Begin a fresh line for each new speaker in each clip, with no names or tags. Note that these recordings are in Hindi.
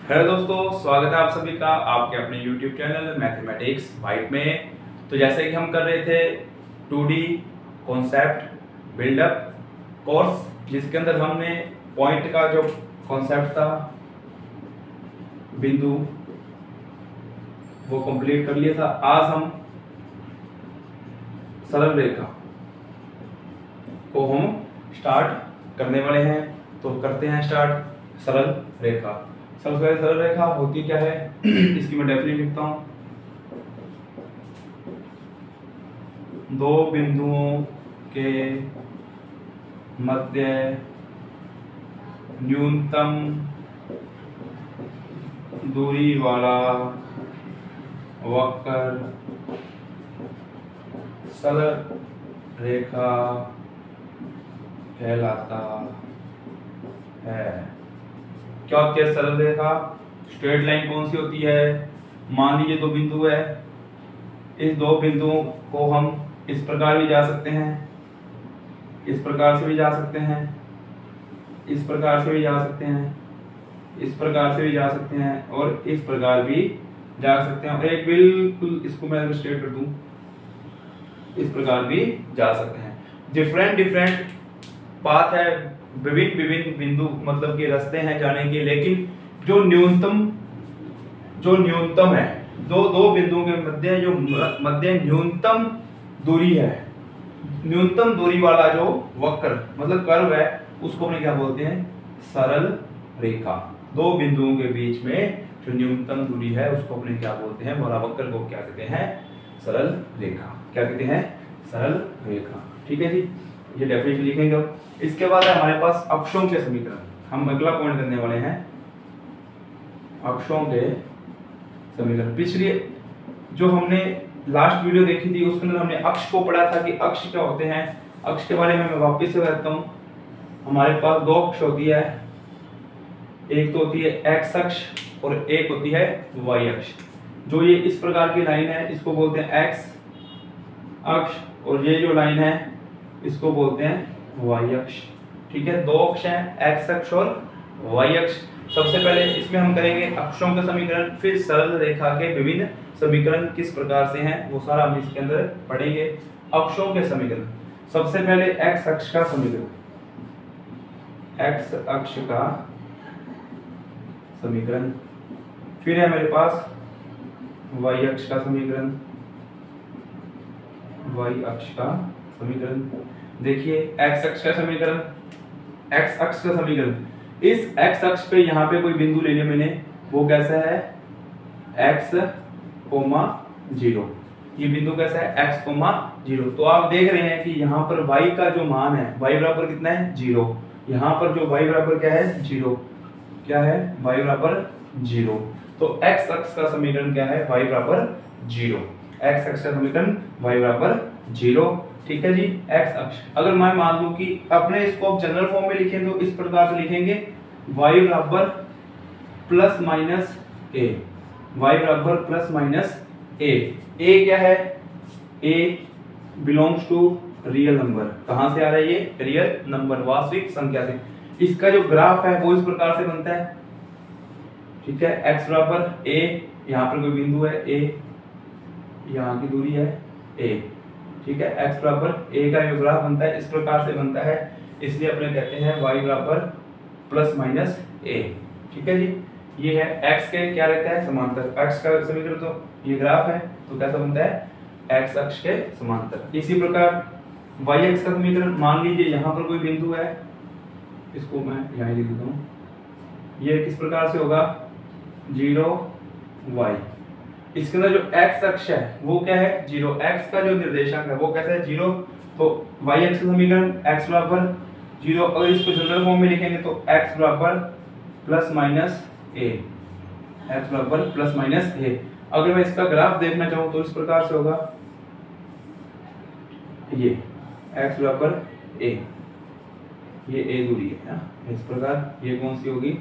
हेलो दोस्तों, स्वागत है आप सभी का आपके अपने YouTube चैनल मैथमेटिक्स वाइट में। तो जैसे कि हम कर रहे थे 2D कॉन्सेप्ट बिल्डअप कोर्स, जिसके अंदर हमने पॉइंट का जो कॉन्सेप्ट था, बिंदु, वो कंप्लीट कर लिया था। आज हम सरल रेखा को हम स्टार्ट करने वाले हैं। तो करते हैं स्टार्ट। सरल रेखा, सबसे पहले सरल रेखा होती क्या है इसकी मैं डेफिनेशन लिखता हूं। दो बिंदुओं के मध्य न्यूनतम दूरी वाला वक्र सरल रेखा कहलाता है। क्या होती है सरल रेखा? स्ट्रेट लाइन कौन सी होती है? मान लीजिए दो बिंदु है, इस दो बिंदुओं को हम इस प्रकार भी जा सकते हैं, इस प्रकार से भी जा सकते हैं, इस प्रकार से भी जा सकते हैं, इस प्रकार से भी जा सकते हैं और इस प्रकार भी जा सकते हैं। और एक बिल्कुल इसको मैं स्ट्रेट कर दूं, इस प्रकार भी जा सकते हैं। डिफरेंट पाथ है, विभिन्न बिंदु मतलब कि रास्ते हैं जाने के, लेकिन जो न्यूनतम है, दो बिंदुओं के मध्य जो मध्य न्यूनतम दूरी है, न्यूनतम दूरी वाला जो वक्र मतलब कर्व है, उसको अपने क्या बोलते हैं? सरल रेखा। दो बिंदुओं के बीच में जो न्यूनतम दूरी है उसको अपने क्या बोलते हैं? वाला वक्र को क्या कहते हैं? सरल रेखा। क्या कहते हैं? सरल रेखा। ठीक है जी, ये डेफिनेशन लिखेंगे। इसके बाद है हमारे पास अक्षों के समीकरण। हम अगला पॉइंट करने वाले हैं अक्षों के समीकरण। पिछली जो हमने लास्ट वीडियो देखी थी उसके अंदर हमने अक्ष को पढ़ा था कि अक्ष क्या होते हैं। अक्ष के बारे में मैं वापस से कहता हूँ। हमारे पास दो अक्ष होती है, एक तो होती है एक्स अक्ष और एक होती है वाई अक्ष। जो ये इस प्रकार की लाइन है इसको बोलते हैं एक्स अक्ष, और ये जो लाइन है इसको बोलते हैं वाई अक्ष। ठीक है, दो अक्ष हैं, एक्स अक्ष और वाई अक्ष। सबसे पहले इसमें हम करेंगे अक्षों का समीकरण, फिर सरल रेखा के विभिन्न समीकरण किस प्रकार से हैं वो सारा हम इसके अंदर पढ़ेंगे। अक्षों के समीकरण, सबसे पहले एक्स अक्ष का समीकरण। एक्स अक्ष का समीकरण, फिर है मेरे पास वाई अक्ष का समीकरण, वाई अक्ष का समीकरण। देखिए एक्स अक्ष का समीकरण, एक्स अक्ष का समीकरण, इस एक्स अक्ष पे यहाँ पे कोई बिंदु ले लिया मैंने, वो कैसा है? x, 0। ये बिंदु कैसा है? x, 0। तो आप देख रहे हैं कि यहाँ पर y का जो मान है, y बराबर कितना है? 0। यहाँ पर जो y बराबर क्या है? 0। क्या है? y बराबर 0। तो x अक्ष का समीकरण क्या है? y बराबर 0। x अक्ष का समीकरण y बराबर 0। ठीक है जी, x अक्ष। अगर मैं मान लूं कि अपने इसको आप जनरल फॉर्म में लिखें तो इस प्रकार से लिखेंगे y बराबर प्लस माइनस a, y बराबर प्लस माइनस a। a क्या है? a belongs to real number. कहां से आ रहा है ये? रियल नंबर, वास्तविक संख्या से। इसका जो ग्राफ है वो इस प्रकार से बनता है। ठीक है, x बराबर a, यहाँ पर कोई बिंदु है a, यहाँ की दूरी है a। ठीक है, x बराबर a का जो ग्राफ बनता है इस प्रकार से बनता है, इसलिए अपने कहते हैं y बराबर प्लस माइनस a। ठीक है जी, ये है x के क्या रहता है? समांतर। x का समीकरण तो ये ग्राफ है, तो कैसा बनता है? x अक्ष के समांतर। इसी प्रकार y अक्ष का समीकरण, मान लीजिए यहाँ पर कोई बिंदु है, इसको मैं यहाँ लिख देता हूँ। ये किस प्रकार से होगा? 0 y। इसके अंदर जो x अक्ष है वो क्या है? 0। x का जो निर्देशांक है वो कैसा है? 0। तो y अक्ष का समीकरण x बराबर 0। अगर इसको जनरल फॉर्म में लिखेंगे तो x बराबर प्लस माइनस a, x बराबर प्लस माइनस a। अगर मैं इसका ग्राफ देखना चाहूँ तो इस प्रकार से होगा, ये x बराबर a, ये a दूरी है ना, इस प्रकार। ये कौन सी होगी?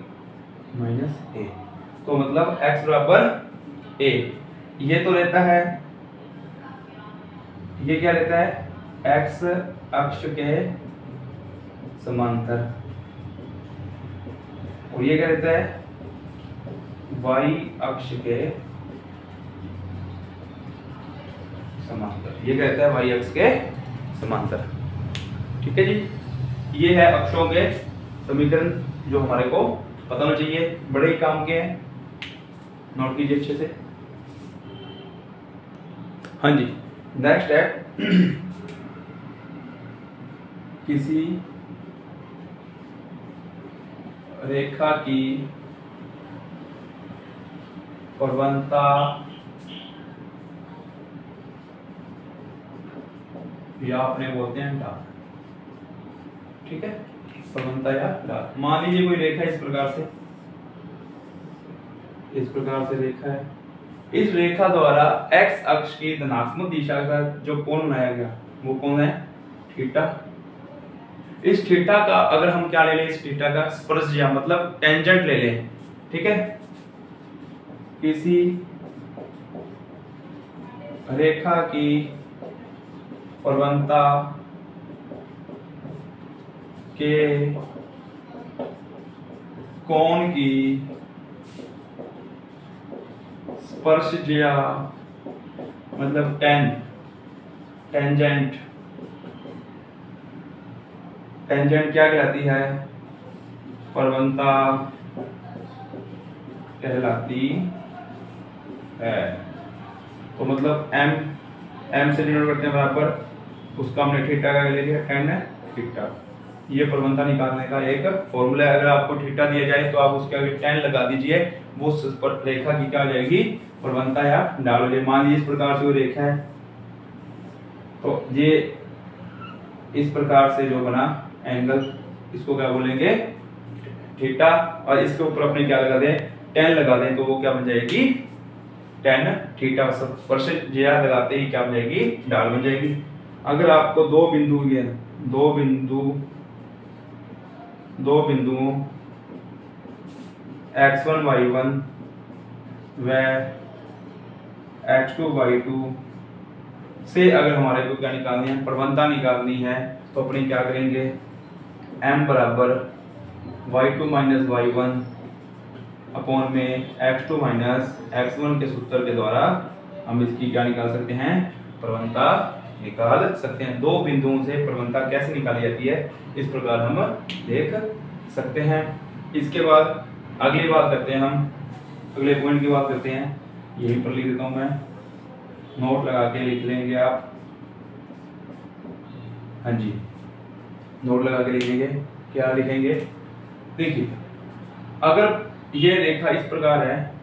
Minus a। तो मतलब x बराबर a। ये तो रहता है, ये क्या रहता है? x अक्ष के समांतर, और ये क्या रहता है वाई अक्ष के समांतर, ये कहता है वाई अक्ष के समांतर। ठीक है जी, ये है अक्षों के समीकरण जो हमारे को पता होना चाहिए, बड़े ही काम के हैं, नोट कीजिए अच्छे से। हाँ जी, नेक्स्ट है किसी रेखा की प्रवणता या अपने बोलते हैं ढाल। ठीक है, प्रवणता या ढाल। मान लीजिए कोई रेखा इस प्रकार से रेखा है, इस रेखा द्वारा x अक्ष की धनात्मक दिशा का जो कोण बनाया गया वो कौन है, थीटा। इस थीटा का अगर हम क्या ले लें, इस थीटा का स्पर्शज्या मतलब टेंजेंट ले लें। ठीक है, किसी रेखा की प्रवणता के कोण की स्पर्शज्या मतलब टेंजेंट क्या कहलाती है, प्रवणता कहलाती है। तो मतलब m से डिनोट करते हैं बराबर, उसका हमने थीटा का ले लिया tan थीटा। ये प्रवणता निकालने का एक फॉर्मूला है। अगर आपको थीटा दिया जाए तो आप उसके आगे tan लगा दीजिए, वो रेखा की क्या हो जाएगी, प्रवणता या ढाल हो जाएगी। मान लीजिए इस प्रकार से वो रेखा है, तो ये इस प्रकार से जो बना एंगल, इसको क्या बोलेंगे, थीटा। और इसके ऊपर अपने क्या लगा दें, tan लगा दें, तो वो क्या बन जाएगी, tan थीटा। स्पर्शज्या लगाते ही क्या बन जाएगी, ढाल बन जाएगी। अगर आपको दो बिंदु x1 y1 व x2 y2 से अगर हमारे को क्या निकालनी है, प्रवणता निकालनी है, तो अपने क्या करेंगे, m बराबर y2 माइनस y1 अपॉन में x2 माइनस x1 के सूत्र के द्वारा हम इसकी क्या निकाल सकते हैं, प्रवणता निकाल सकते हैं। दो बिंदुओं से प्रवणता कैसे निकाली जाती है, इस प्रकार हम देख सकते हैं। इसके बाद अगली बात करते हैं, हम अगले पॉइंट की बात करते हैं। यहीं पर लिख देता हूं मैं, नोट लगा के लिख लेंगे आप। हाँ जी, नोट लगा के लिखेंगे, क्या लिखेंगे, देखिए अगर ये रेखा इस प्रकार है,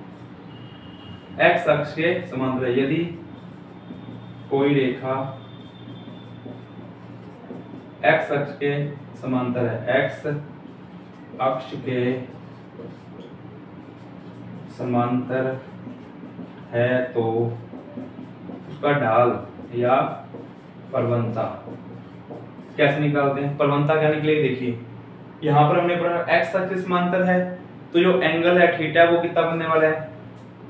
x अक्ष के समांतर है, यदि कोई रेखा x अक्ष के समांतर है, x अक्ष के समांतर है, तो उसका ढाल या प्रवणता कैसे निकालते हैं। प्रवणता क्या निकलेगी, देखिए यहाँ पर हमने पढ़ा x अक्ष के समांतर है, तो जो एंगल है थीटा वो कितना बनने वाला है,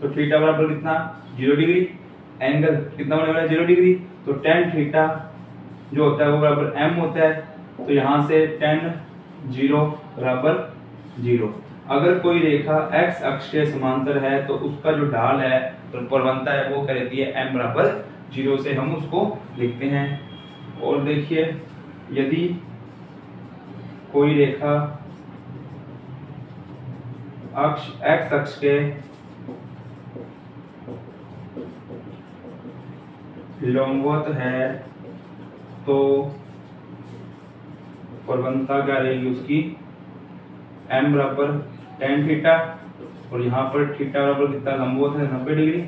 तो थीटा बराबर कितना, 0 डिग्री। एंगल कितना बनने वाला है, 0 डिग्री। तो tan थीटा जो होता है वो बराबर m होता है, तो यहाँ से tan 0 बराबर 0। अगर कोई रेखा x अक्ष के समांतर है, तो उसका जो ढाल है, तो प्रवणता है, वो क्या रहती है, m बराबर 0 से हम उसको लिखते हैं। और देखिए यदि कोई रेखा x अक्ष के लंबवत है, तो प्रवणता क्या रहेगी उसकी, m बराबर tan थीटा, और यहाँ पर थीटा बराबर कितना, लंबवत है 90 डिग्री,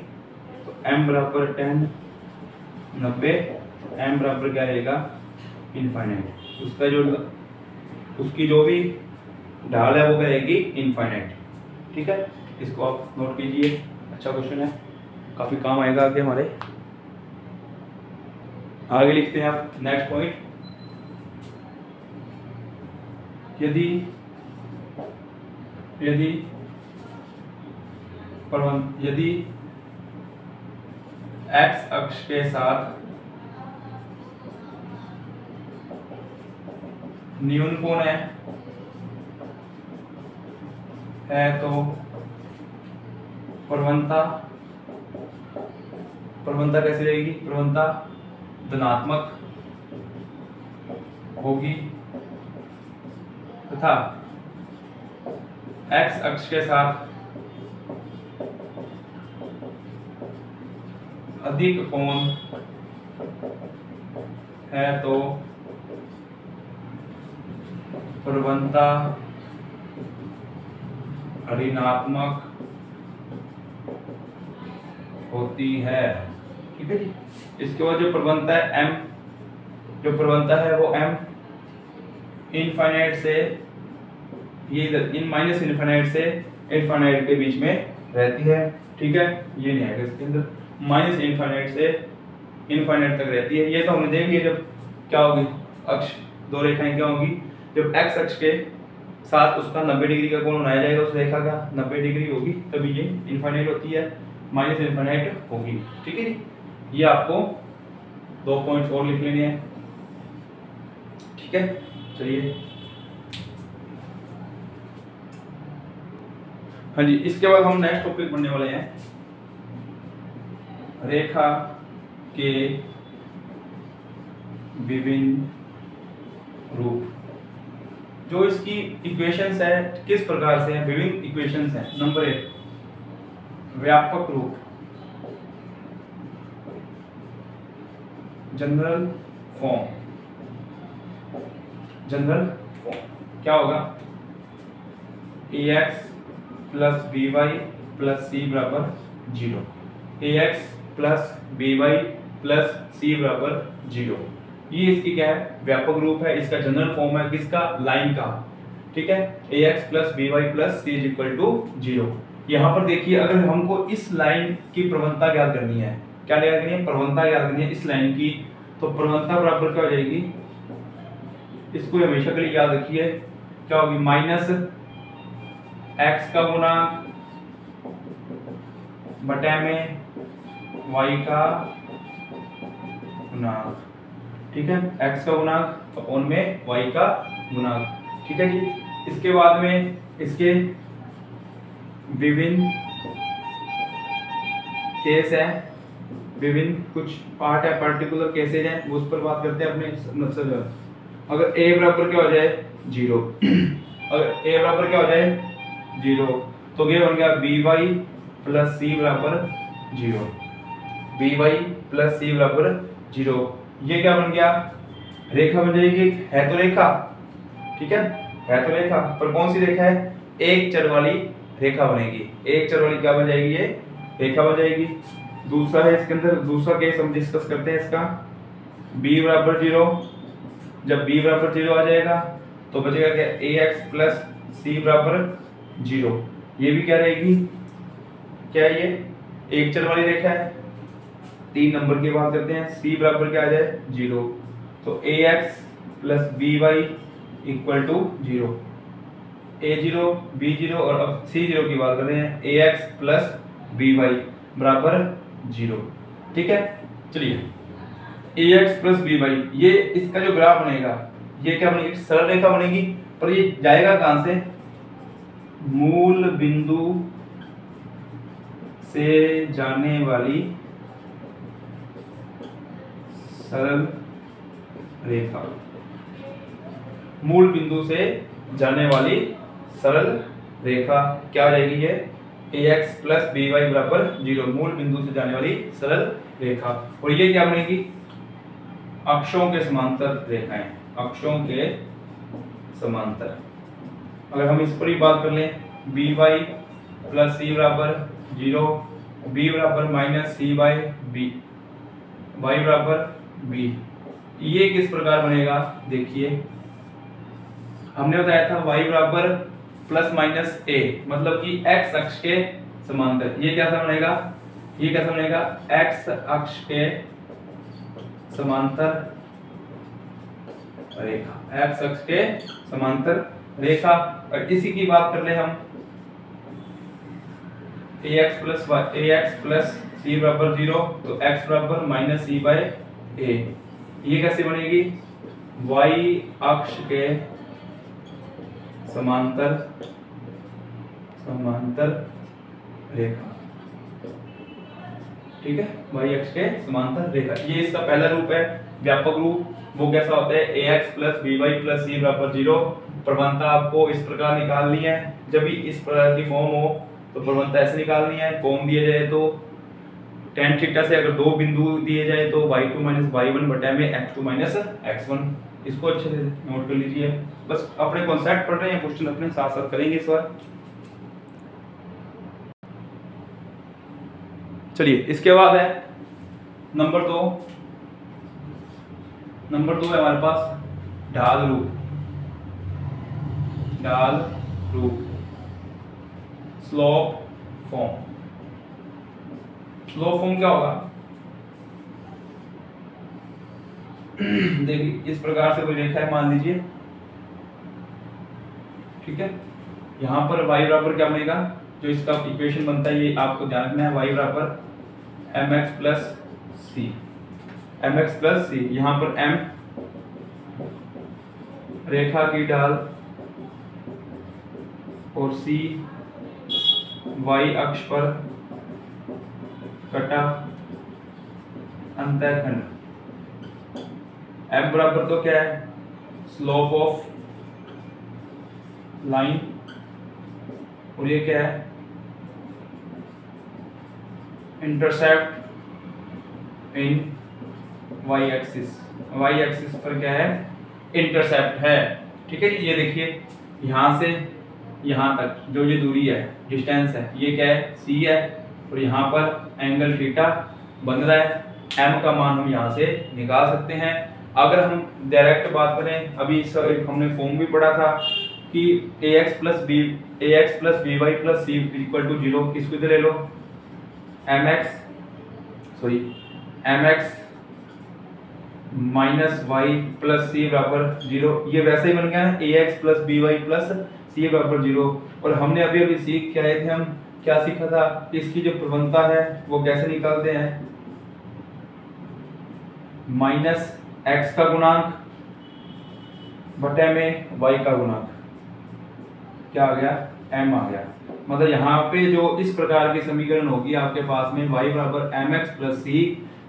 तो m बराबर tan 90, m बराबर क्या रहेगा, इनफाइनाइट। उसका जो उसकी जो भी ढाल है वो क्या रहेगी, इनफाइनाइट। ठीक है, इसको आप नोट कीजिए, अच्छा क्वेश्चन है, काफी काम आएगा आगे हमारे। आगे लिखते हैं आप नेक्स्ट पॉइंट, यदि x अक्ष के साथ न्यून कोण है तो प्रवणता कैसे रहेगी? प्रवणता धनात्मक होगी तथा एक्स अक्ष के साथ अधिक कोण है तो प्रवणता ऋणात्मक होती है। ठीक है जी। इसके बाद जो प्रवणता है m, जो प्रवणता है वो m इनफाइनाइट से ये इन माइनस इनफाइनाइट से इनफाइनाइट के बीच में रहती है। ठीक है, ये नहीं आएगा इसके अंदर, माइनस इनफाइनाइट से इनफाइनाइट तक रहती है। ये तो हमने देख लिया जब क्या होगी अक्ष, दो रेखाएं क्या होगी, जब x अक्ष के साथ उसका 90 डिग्री का कोण बनाया जाएगा, उस रेखा का 90 डिग्री होगी, तभी ये इनफाइनाइट होती है, माइनस इनफाइनाइट होगी। ठीक है जी। ये आपको 2 पॉइंट्स और लिख लेने हैं। ठीक है, चलिए हाँ जी। इसके बाद हम नेक्स्ट टॉपिक पढ़ने वाले हैं रेखा के विभिन्न रूप। जो इसकी इक्वेशंस है किस प्रकार से है, विभिन्न इक्वेशंस हैं। नंबर 1 व्यापक रूप, जनरल फॉर्म। जनरल फॉर्म क्या होगा? ax plus by plus c बराबर 0। ax plus by plus c बराबर 0। ये इसकी क्या है? व्यापक रूप है। इसका जनरल फॉर्म है किसका? लाइन का। ठीक है, ax plus by plus c is equal to 0। यहाँ पर देखिए, अगर हमको इस लाइन की प्रवणता ज्ञात करनी है, क्या ज्ञात करनी है? प्रवणता ज्ञात करनी है इस लाइन की। तो प्रवणता बराबर क्या हो जाएगी? इसको हमेशा के लिए याद रखिए, क्या होगी? माइनस x का गुणांक बटे में y का गुणांक। ठीक है, x का गुणांक अपॉन में y का गुणांक। ठीक है जी। इसके बाद में इसके विभिन्न केस है, विभिन्न कुछ पार्ट है, पर्टिकुलर केसेज हैं, उस पर बात करते हैं अपने मतलब। अगर a बराबर क्या हो जाए? 0। अगर a बराबर क्या हो जाए? 0, तो ये बन गया by प्लस c बराबर 0। by प्लस c बराबर 0। ये क्या बन गया? रेखा बन जाएगी। है तो रेखा, ठीक है तो रेखा, पर कौन सी रेखा है? एक चर वाली रेखा बनेगी। एक चर वाली क्या बन जाएगी? ये रेखा बन जाएगी। दूसरा है इसके अंदर, दूसरा केस हम डिस्कस करते हैं इसका। b बराबर 0, जब b बराबर 0 आ जाएगा तो बचेगा क्या? ax प्लस c बराबर 0। ये भी क्या रहेगी? क्या है ये? एक चर वाली रेखा है। 3 नंबर की बात करते हैं। c बराबर क्या आ जाए? 0। तो ax plus by equal to 0। a0 b0 और अब c0 की बात कर रहे हैं। ax प्लस by बराबर 0। ठीक है, चलिए ax प्लस by, ये इसका जो ग्राफ बनेगा ये क्या बनेगी? सरल रेखा बनेगी। पर ये जाएगा कहां से? मूल बिंदु से जाने वाली सरल रेखा। मूल बिंदु से जाने वाली सरल रेखा क्या हो जाएगी? ये ax प्लस by बराबर 0, मूल बिंदु से जाने वाली सरल रेखा। और ये क्या बनेगी? अक्षों के समांतर रेखाएं, अक्षों के समांतर। अगर हम इस पर ही बात कर लें, by प्लस c बराबर 0, b बराबर minus c by b, y बराबर b। ये किस प्रकार बनेगा? देखिए, हमने बताया था y बराबर प्लस माइनस a, मतलब कि x अक्ष के समांतर। ये कैसा बनेगा? ये कैसा बनेगा? x अक्ष के समांतर रेखा, x अक्ष के समांतर रेखा। और इसी की बात कर ले हम, ax प्लस c बराबर 0, तो x बराबर माइनस c बाय a। ये कैसे बनेगी? y अक्ष के समांतर रेखा। ठीक है, वाई अक्ष के समांतर रेखा। ये इसका पहला रूप है, व्यापक रूप। वो कैसा होता है, ax + by + c = 0। प्रवणता आपको इस प्रकार निकालनी है, जब भी इस प्रकार की फॉर्म हो तो प्रवणता ऐसे निकालनी है। फॉर्म दिए जाए तो tan थीटा से अगर दो बिंदु दिए जाए तो y2 - y1 बटा में x2 - x1। इसको अच्छे से नोट कर लीजिए। बस अपने कॉन्सेप्ट पढ़ रहे हैं, क्वेश्चन अपने साथ साथ करेंगे इस बार। चलिए, इसके बाद है नंबर 2। नंबर 2 है हमारे पास ढाल रूप। ढाल रूप, स्लोप फॉर्म। स्लोप फॉर्म क्या होगा, देखिए इस प्रकार से कोई रेखा है मान लीजिए, ठीक है। यहां पर y बराबर क्या बनेगा, जो इसका इक्वेशन बनता है ये आपको ध्यान रखना है, y बराबर mx + c। mx + c, यहां पर m रेखा की ढाल और c y अक्ष पर कटा अंतःखंड। m बराबर तो क्या है, स्लोप ऑफ लाइन, और ये क्या है, इंटरसेप्ट इन y एक्सिस। y एक्सिस पर क्या है, इंटरसेप्ट है, ठीक है। ये देखिए यहां से यहां तक जो ये दूरी है, डिस्टेंस है, ये क्या है, c है, और यहाँ पर एंगल थीटा बन रहा है। m का मान हम यहाँ से निकाल सकते हैं। अगर हम डायरेक्ट बात करें, अभी हमने फॉर्म भी पढ़ा था कि ax + by + c = 0। इसको इधर ले लो, mx - y + c = 0। ये वैसे ही बन गया ना, ax + by + c = 0। और हमने अभी सीख के आए थे, हम क्या सीखा था, इसकी जो प्रवणता है वो कैसे निकालते हैं, -x का गुणांक बटे में y का गुणांक, क्या आ गया, m आ गया। मतलब यहाँ पे जो इस प्रकार की समीकरण होगी आपके पास में, y बराबर mx + c,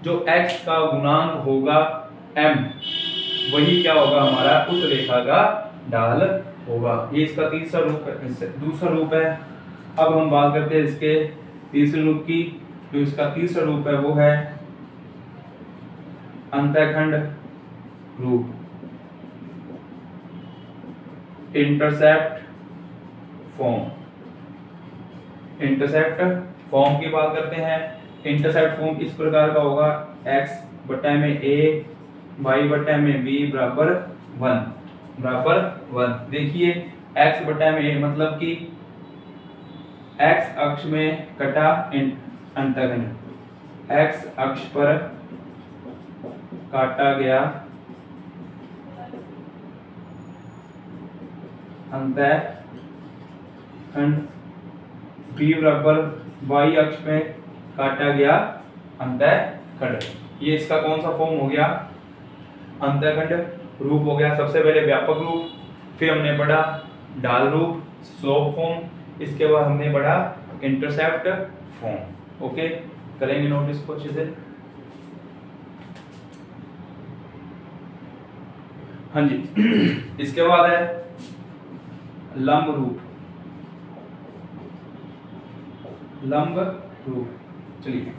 जो x का गुणांक होगा m, वही क्या होगा, हमारा उस रेखा का ढाल होगा। ये इसका तीसरा रूप है, दूसरा रूप है। अब हम बात करते हैं इसके तीसरे रूप की। जो इसका तीसरा रूप है वो है अंतःखंड रूप, इंटरसेप्ट फॉर्म। इंटरसेप्ट फॉर्म की बात करते हैं। इंटरसेप्ट फॉर्म इस प्रकार का होगा, x बटा में a, y बटा में b बराबर 1। देखिए x बटा में a मतलब कि x अक्ष में कटा अंतःखंड, x अक्ष पर काटा गया अंतःखंड, b बराबर y अक्ष में काटा गया अंतःखंड। ये इसका कौन सा फॉर्म हो गया, अंतःखंड रूप हो गया। सबसे पहले व्यापक रूप, फिर हमने पढ़ा ढाल रूप, स्लोप फॉर्म, इसके बाद हमने पढ़ा इंटरसेप्ट फॉर्म। ओके, करेंगे नोट इसको अच्छे से। हाँ जी, इसके बाद है लंब रूप। लंब रूप, चलिए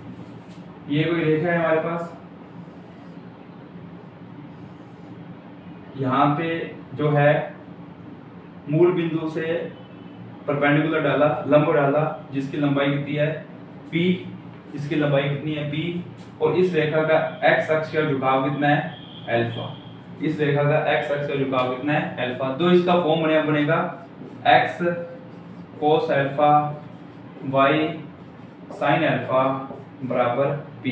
ये कोई रेखा है हमारे पास, यहाँ पे जो है मूल बिंदु से परपेंडिकुलर डाला, लंब डाला, जिसकी लंबाई कितनी है p, इसकी लंबाई कितनी है p, और इस रेखा का x अक्ष का झुकाव कितना है अल्फा। इस रेखा का x अक्ष का झुकाव कितना है अल्फा। तो इसका फॉर्म बनेगा x cos alpha y sin alpha बराबर p।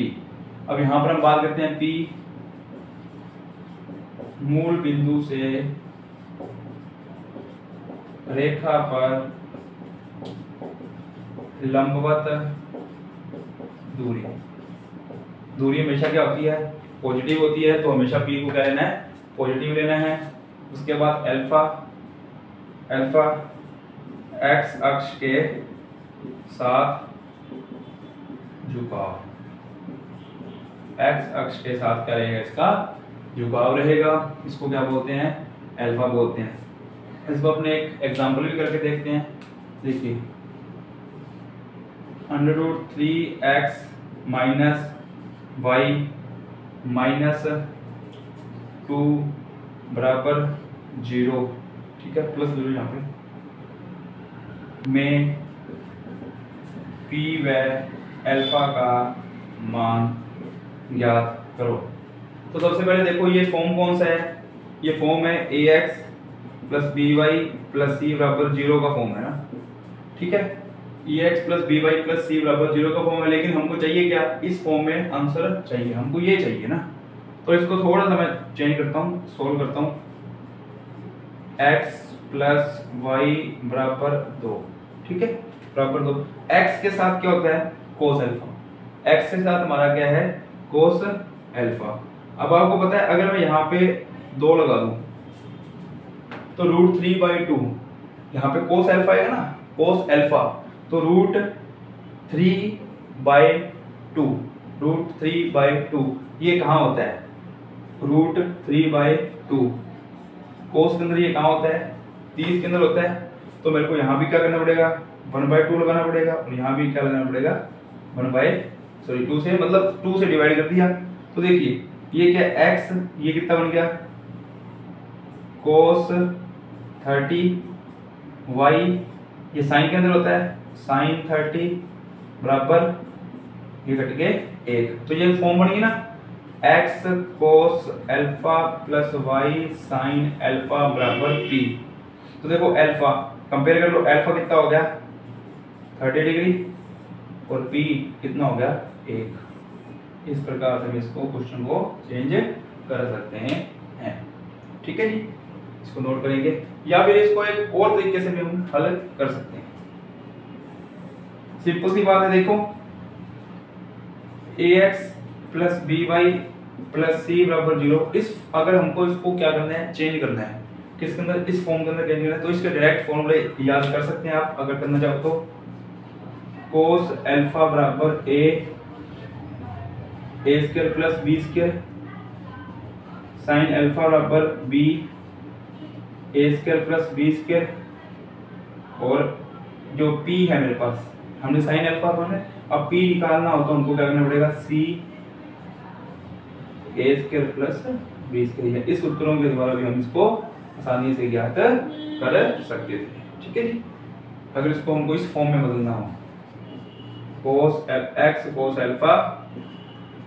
अब यहाँ पर हम बात करते हैं p मूल बिंदु से रेखा पर लंबवत दूरी। दूरी हमेशा क्या होती है, पॉजिटिव होती है, तो हमेशा p को क्या लेना है, पॉजिटिव लेना है। उसके बाद अल्फा, अल्फा x अक्ष के साथ झुकाव, एक्स अक्ष के साथ क्या रहेगा, इसका झुकाव रहेगा। इसको क्या बोलते हैं, अल्फा बोलते हैं। इसको अपने एक एग्जांपल भी करके देखते हैं। देखिए √3x माइनस वाई माइनस 2 बराबर 0, ठीक है, प्लस 0 यहाँ पे, में p व अल्फा का मान ज्ञात करो। तो सबसे पहले देखो ये फॉर्म कौन सा है, ये फॉर्म है ax plus by plus c बराबर 0 का फॉर्म है ना, ठीक है। ax plus by plus c बराबर 0 का फॉर्म है, लेकिन हमको चाहिए क्या, इस फॉर्म में आंसर चाहिए, हमको ये चाहिए ना। तो इसको थोड़ा सा मैं चेंज करता हूँ, सोल्व करता हूँ। x प्लस y बराबर 2, ठीक है, बराबर 2। x के साथ क्या होता है, कोस अल्फा, x के साथ हमारा क्या है, कोस अल्फा। अब आपको पता है अगर मैं यहाँ पे 2 लगा दूं तो √3/2, यहाँ पे कोस अल्फा है ना, कोस अल्फा, तो √3/2 ये कहाँ होता है, √3/2 कोस के अंदर ये कहाँ होता है, 30 के अंदर होता है। तो मेरे को यहाँ भी क्या करना पड़ेगा, 1/2 लगाना पड़ेगा, और यहाँ भी क्या लगाना पड़ेगा, 2 से, मतलब 2 से डिवाइड कर दिया। तो देखिए ये क्या x, ये कितना बन गया, cos 30, y ये साइन के अंदर होता है, sin 30 बराबर, ये कट के 1। तो ये फॉर्म बन गई ना, x cos alpha plus y sin alpha बराबर p। तो देखो अल्फा कंपेयर कर लो, अल्फा कितना हो गया 30 डिग्री और p कितना हो गया 1। इस प्रकार से हम इसको क्वेश्चन को चेंज कर सकते हैं, ठीक है जी। इसको नोट करेंगे, या फिर इसको एक और तरीके से भी हम हल कर सकते हैं। सिंपल सी बात है, देखो ax plus by plus c बराबर 0, इस अगर हमको इसको क्या करना है, चेंज करना है, किसके अंदर, इस फॉर्म के अंदर चेंज करना है, तो इसके डायरेक्ट फॉर्मूले याद कर सकते हैं आप अगर करना चाहो तो। cos अल्फा बराबर a square plus b square, sin alpha बराबर b a square plus b square, और जो p है मेरे पास, हमने sin अल्फा है, अब p निकालना हो तो हमको क्या करना पड़ेगा, c a square plus b square. इस सूत्रों के द्वारा भी हम इसको आसानी से ज्ञात कर सकते थे, ठीक है जी। अगर इसको हमको इस फॉर्म में बदलना हो, x cos alpha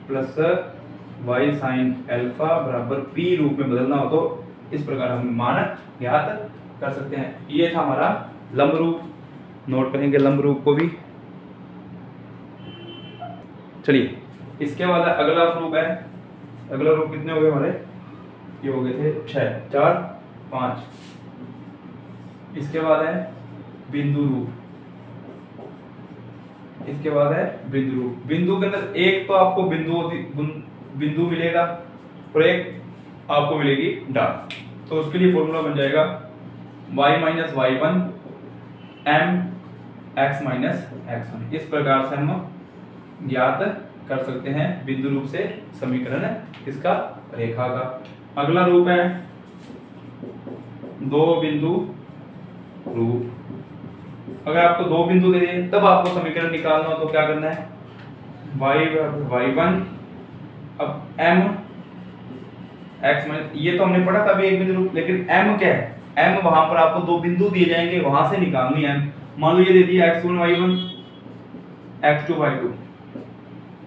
plus y sin alpha बराबर p रूप में बदलना हो तो इस प्रकार हम मान ज्ञात कर सकते हैं। ये था हमारा लंब रूप, नोट करेंगे लंब रूप को भी। चलिए इसके बाद अगला रूप है, अगला रूप कितने हो गए हमारे, ये हो गए थे 6, 4, 5। इसके बाद है बिंदु रूप, इसके बाद है बिंदु रूप। बिंदु के अंदर एक तो आपको बिंदु मिलेगा और एक आपको मिलेगी डाल। तो उसके लिए फॉर्मूला बन जाएगा y minus y1 m x minus x1। इस प्रकार से हम ज्ञात कर सकते हैं बिंदु रूप से समीकरण किसका, रेखा का। अगला रूप है दो बिंदु रूप। अगर आपको दो बिंदु दे दिए तब आपको समीकरण निकालना हो तो क्या करना है, y1 अब m x माइनस, ये तो हमने पढ़ा था अभी एक बिंदु रूप, लेकिन m क्या है, m वहां पर आपको दो बिंदु दिए जाएंगे वहां से निकालनी है। मान लो ये दे दिया x1 y1 x2 y2,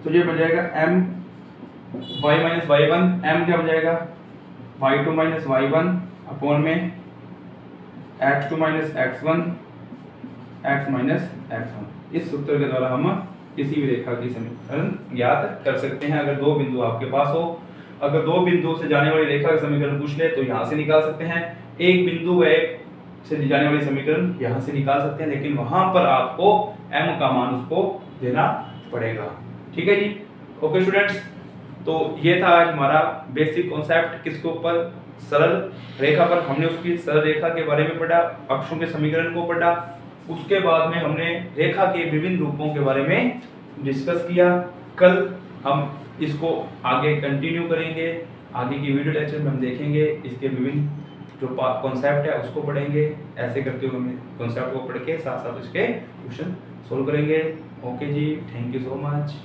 तो ये बन जाएगा m y minus y1, m क्या बन जाएगा y2 माइनस y1 अपॉन में x2 minus x1 x minus x1। इस सूत्र के द्वारा हम किसी भी रेखा की समीकरण ज्ञात कर सकते हैं अगर दो बिंदु आपके पास हो। अगर दो बिंदु से जाने वाली रेखा का समीकरण पूछ ले तो यहाँ से निकाल सकते हैं, एक बिंदु व एक से जाने वाली समीकरण यहाँ से निकाल सकते हैं, लेकिन वहां पर आपको m का मान उसको देना पड़ेगा, ठीक है जी। ओके स्टूडेंट्स, तो ये था आज हमारा बेसिक कॉन्सेप्ट किसके ऊपर, सरल रेखा पर। हमने उसकी सरल रेखा के बारे में पढ़ा, अक्षों के समीकरण को पढ़ा, उसके बाद में हमने रेखा के विभिन्न रूपों के बारे में डिस्कस किया। कल हम इसको आगे कंटिन्यू करेंगे। आगे की वीडियो लेक्चर में हम देखेंगे इसके विभिन्न जो कॉन्सेप्ट है उसको पढ़ेंगे। ऐसे करते हुए हम कॉन्सेप्ट को पढ़ के साथ साथ इसके क्वेश्चन सोल्व करेंगे। ओके जी, थैंक यू सो मच।